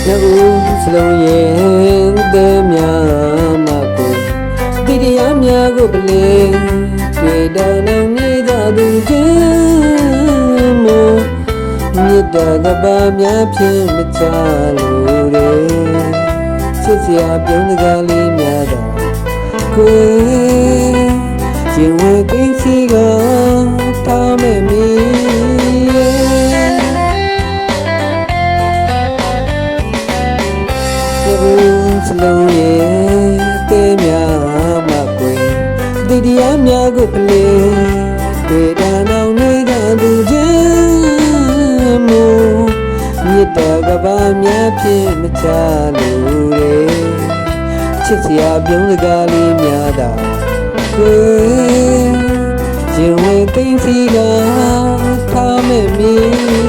စလုံးရဲ့တဲ့များမှာကိုဒီတရားများကိုပလေတွေ့တော်နောင်နေကြသူချင်းမို့မြေတာကပါများဖြင့်မချလို့တဲ့ချစ်စရာပြုံးတကားလေးများသာကိုရင်ဝဲသိစီကထားမဲ့မီစလုံးရဲ့တဲ့များမှာကိုဒီတရားများကိုပလေတွေ့တာနောင်နေကြသူချင်းမို့မြေတာကပါများဖြင့်မချလို့တဲ့ချစ်စရာပြုံးစကားလေးများသာကိုရင်ဝဲသိစီကထားမဲ့မီ